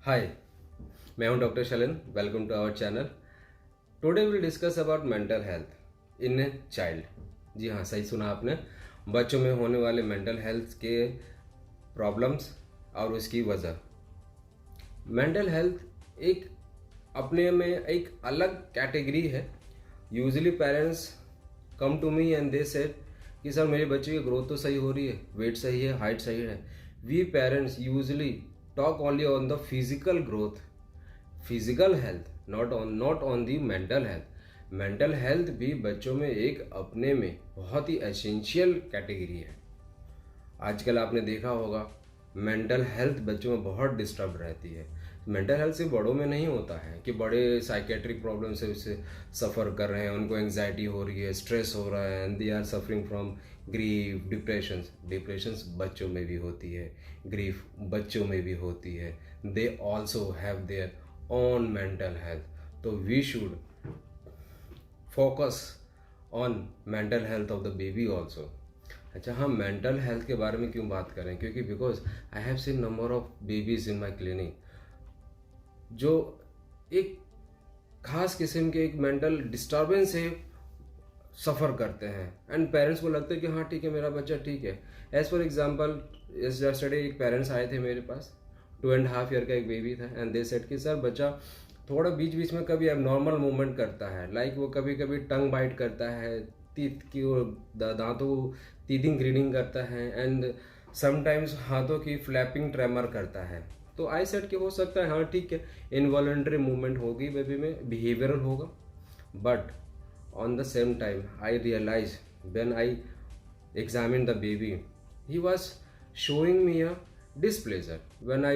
हाय, मैं हूं doctor Shalan. Welcome to our channel. Today will discuss about mental health in a child. जी हाँ, सही सुना आपने। बच्चों में होने वाले मेंटल हेल्थ के प्रॉब्लम्स और उसकी वजह। मेंटल हेल्थ एक अपने में एक अलग कैटेगरी है। Usually parents come to me and they said कि सर मेरे बच्चे की ग्रोथ तो सही हो रही है, वेट सही है, हाइट सही है। We parents usually talk only on the physical growth, physical health, not on the mental health। Mental health भी बच्चों में एक अपने में बहुत ही एसेंशियल कैटेगरी है। आजकल आपने देखा होगा मेंटल हेल्थ बच्चों में बहुत डिस्टर्ब रहती है। मेंटल हेल्थ सिर्फ बड़ों में नहीं होता है कि बड़े साइकेट्रिक प्रॉब्लम से उससे सफ़र कर रहे हैं, उनको एंग्जाइटी हो रही है, स्ट्रेस हो रहा है, and they are suffering from grief, depressions बच्चों में भी होती है, ग्रीफ बच्चों में भी होती है। They also have their own mental health. तो we should focus on mental health of the baby also. अच्छा, हम मेंटल हेल्थ के बारे में क्यों बात करें? क्योंकि because I have seen number of babies in my clinic जो एक खास किस्म के एक मेंटल डिस्टर्बेंस से सफ़र करते हैं, एंड पेरेंट्स को लगता है कि हाँ ठीक है, मेरा बच्चा ठीक है। एज फॉर एग्जाम्पल, यस्टरडे एक पेरेंट्स आए थे मेरे पास, 2.5 ईयर का एक बेबी था, एंड दे सेड कि सर बच्चा थोड़ा बीच बीच में कभी एबनॉर्मल मूवमेंट करता है, लाइक वो कभी कभी टंग बाइट करता है, तीत की और दांतों टीथिंग ग्रीडिंग करता है, एंड समटाइम्स हाथों की फ्लैपिंग ट्रेमर करता है। तो आई सेड कि हो सकता है हाँ ठीक है, इनवॉलंटरी मूवमेंट होगी बेबी में, बिहेवियरल होगा। But on the same time I realized when I examined the baby, he was showing me a displeasure when I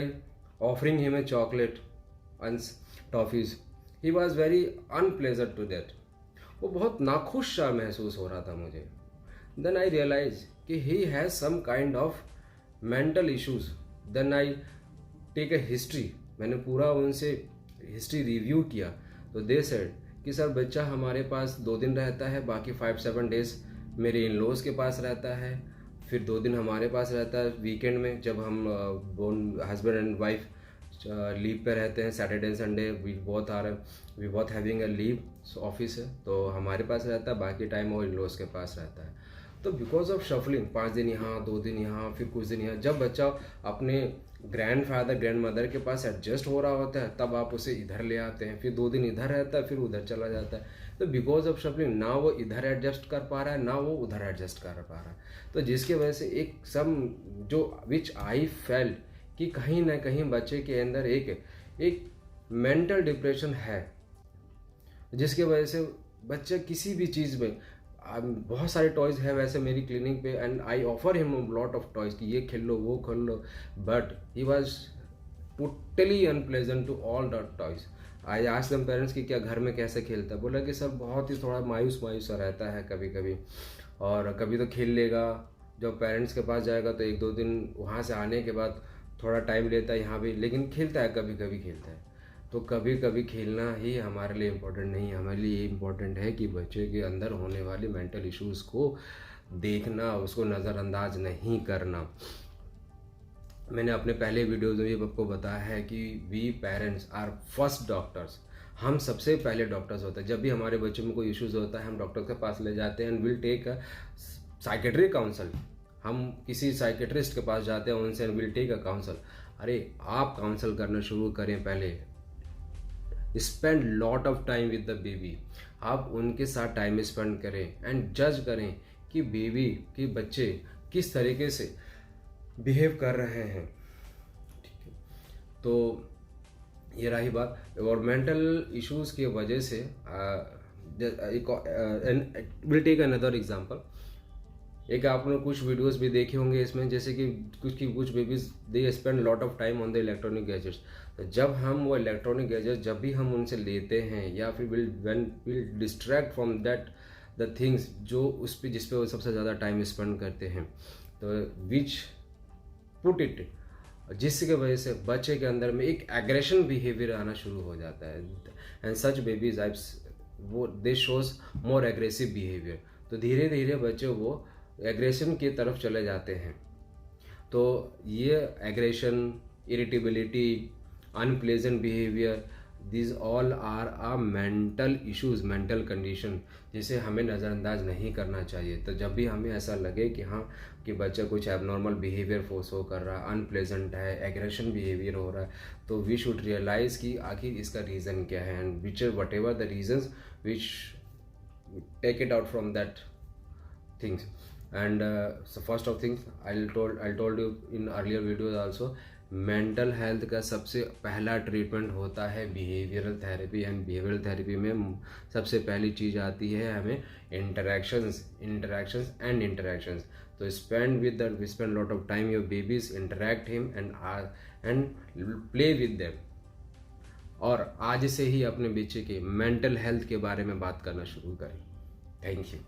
offering him a chocolate and toffees। he was very unpleasant to that। वो बहुत नाखुश सा महसूस हो रहा था मुझे। then I realized कि he has some kind of mental issues। then I take a history। मैंने पूरा उनसे हिस्ट्री रिव्यू किया तो दे सेड कि सर बच्चा हमारे पास 2 दिन रहता है, बाकी 5-7 डेज मेरे इन लॉज के पास रहता है, फिर 2 दिन हमारे पास रहता है वीकेंड में, जब हम हस्बैंड एंड वाइफ लीव पे रहते हैं, Saturday and Sunday we both having a leave office है, तो हमारे पास रहता है, बाकी टाइम वो इन लॉज के पास रहता है। तो बिकॉज ऑफ शफलिंग 5 दिन यहाँ, 2 दिन यहाँ, फिर कुछ दिन यहाँ, जब बच्चा अपने ग्रैंडफादर ग्रैंड मदर के पास एडजस्ट हो रहा होता है तब आप उसे इधर ले आते हैं, फिर 2 दिन इधर रहता है, फिर उधर चला जाता है। तो बिकॉज ऑफ शफलिंग ना वो इधर एडजस्ट कर पा रहा है, ना वो उधर एडजस्ट कर पा रहा है। तो जिसकी वजह से एक सम जो विच आई फेल्ट कि कहीं ना कहीं बच्चे के अंदर एक मेंटल डिप्रेशन है, जिसकी वजह से बच्चे किसी भी चीज़ में बहुत सारे टॉयज है वैसे मेरी क्लिनिक पे, and I offer him lot of toys कि ये खेल लो, वो खेल लो, but he was totally unpleasant to all the toys. I asked them parents कि क्या घर में कैसे खेलता है? बोला कि सर बहुत ही थोड़ा मायूस सा रहता है कभी कभी, और कभी तो खेल लेगा, जब पेरेंट्स के पास जाएगा तो 1-2 दिन वहाँ से आने के बाद थोड़ा टाइम लेता है यहाँ भी, लेकिन खेलता है, कभी कभी खेलता है। तो कभी कभी खेलना ही हमारे लिए इम्पोर्टेंट नहीं है, हमारे लिए ये इम्पोर्टेंट है कि बच्चे के अंदर होने वाले मेंटल इश्यूज़ को देखना, उसको नज़रअंदाज नहीं करना। मैंने अपने पहले वीडियोज़ में भी आपको बताया है कि we parents are first doctors. हम सबसे पहले डॉक्टर्स होते हैं। जब भी हमारे बच्चों में कोई इश्यूज़ होता है हम डॉक्टर के पास ले जाते हैं, and will take a psychiatric counsel. हम किसी साइकेट्रिस्ट के पास जाते हैं, उनसे विल टेक अ काउंसल। अरे आप काउंसल करना शुरू करें पहले, spend lot of time with the baby. आप उनके साथ टाइम स्पेंड करें एंड जज करें कि बेबी कि बच्चे किस तरीके से बिहेव कर रहे हैं, ठीक है? तो ये रही बात। और मेंटल इश्यूज़ की वजह से विल टेक अनदर एग्जांपल। एक आपने कुछ वीडियोस भी देखे होंगे इसमें, जैसे कि कुछ babies they spend lot of time on the electronic gadgets. तो जब हम वो इलेक्ट्रॉनिक गैजेट्स जब भी हम उनसे लेते हैं, या फिर will distract from that the things जो उस पर जिस पे वो सबसे ज़्यादा टाइम स्पेंड करते हैं, तो विच पुट इट, जिसकी वजह से बच्चे के अंदर में एक एग्रेशन बिहेवियर आना शुरू हो जाता है, एंड सच बेबीज वो दे शोज मोर एग्रेसिव बिहेवियर। तो धीरे धीरे बच्चे वो एग्रेशन की तरफ चले जाते हैं। तो ये aggression, irritability unpleasant behaviour, these all are a mental issues, mental condition, जिसे हमें नज़रअंदाज नहीं करना चाहिए। तो जब भी हमें ऐसा लगे कि हाँ कि बच्चा कुछ एबनॉर्मल बिहेवियर शो कर रहा है, अनप्लेजेंट है, एग्रेशन बिहेवियर हो रहा है, तो वी शुड रियलाइज़ कि आखिर इसका रीज़न क्या है, and which whatever the reasons which take it out from that things. And so first of things I told you in earlier videos also, mental health का सबसे पहला treatment होता है behavioural therapy. And behavioural therapy में सबसे पहली चीज़ आती है हमें इंटरेक्शंस एंड इंटरेक्शंस। तो spend lot of time your babies, interact him and play with them. और आज से ही अपने बच्चे के मेंटल हेल्थ के बारे में बात करना शुरू करें। Thank you.